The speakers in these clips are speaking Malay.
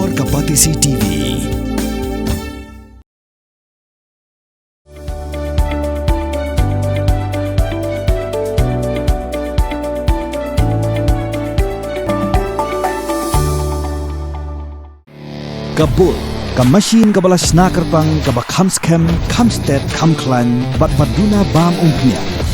Luar Kapatisi TV. Kabul, Kamashin kabala snaker pang kabak hamskem, kamsted, kamklan, bat baduna bam umpnya.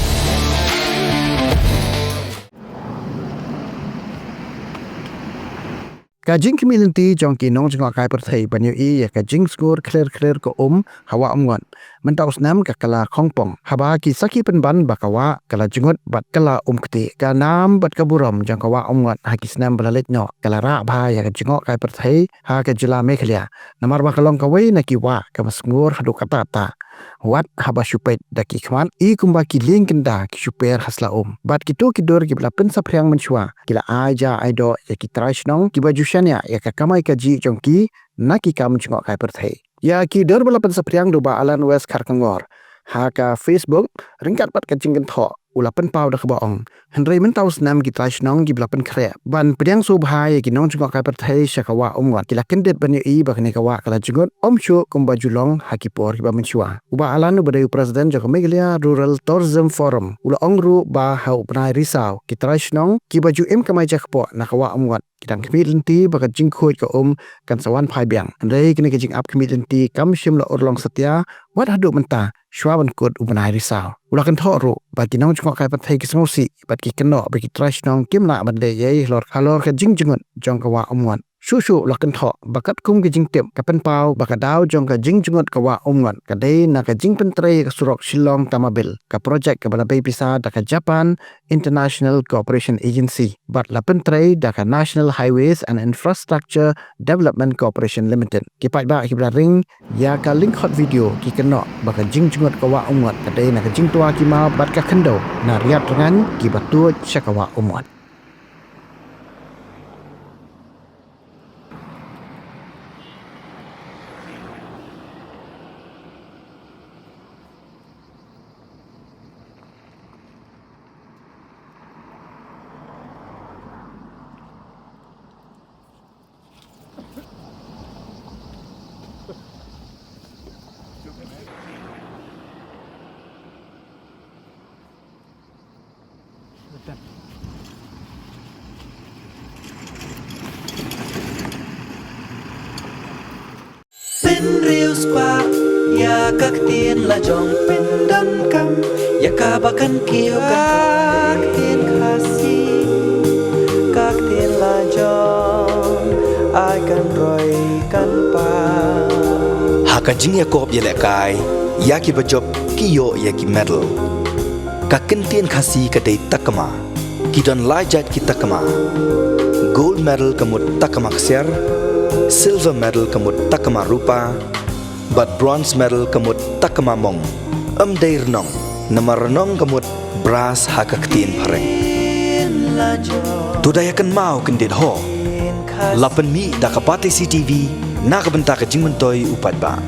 Kajing community jong kinong jong akai perthai banyu I ya kajing skor clear ko hawa umwan mentaus nam ka kala khongpong haba ki saki penban bakawa kala jungot bat kala kti ka nam bat kaburam jong kawa umwan hakis nam balalit no kala ra bha ya kajing akai perthai ha ka jila mekhlia namar bakalong kawai nakiwa ka masngur hadu kata wat haba supet daki khwan I kumba ki ling kenda ki super hasla bat kitu kidur ki bla pen saphyang menchua kila aja aido ya ki trashnong ki bajushania ya ka kamai ka ji jongki naki kam chungok kai perthai ya ki dor bala pen saphyang do ba alan west kharkangor ha ka facebook ringkat pat ka jinggen tho ulapen pau da khabaong hendrei mentaus nam ki trashnong ki bla pen khre ban priang subhai ki nong chungok kai perthai shakawa umwan kila kendet banyu I bakne kawa kala jungot omshu kumba julong hakipor ki ba menchua uba alanu badai president joko Meghalaya rural tourism forum ula ongru ba hau pnai risau ki trashnong ki baju kamai jakpo nakawa umwan kidang kemilenti baka jingkhoi ka kan sawan phai biang andai kini ke jing up kemilenti kam shim la orlong setia wat hadu menta shwaban kod ubanai risau ula kan thoru ba kinong chungok kai pathai ki smosi bat ki keno ba ki trashnong kimla badle ye lor khalor ka jingjungot jong kawa umwan Shushu lakan tho bakat kum ke jing tem kapen pau bakadau jong ka jing jungot kawa umngan kadai na ka jing pentrei ka surok Shillong Tamabil ka project ka bala pisa da ka Japan International Cooperation Agency bat la pentrei da ka National Highways and Infrastructure Development Corporation Limited ki pai ba ki bla ring ya ka link hot video ki keno baka jing jungot kawa umngan kadai na ka jing tua ki ma bat ka khendo na riat rangan ki batu chakawa umngan Pin real squat ya các tiên là dòng pin đâm cam ya cả ba căn kiêu các tiên khasi các tiên là dòng ai căn rồi căn pa haka jing ya kop ya lekai ya ki bajop kiyo ya ki medal ka kentien khasi ka dei takama ki don lajat ki takama gold medal kamut takama kser silver medal kamut takama rupa but bronze medal kamut takama mong dair nong namar nong kamut brass haka ktien pareng tudayakan mau kendit ho lapan mi da Kapatisi TV na kabenta ka jingmentoy upat ba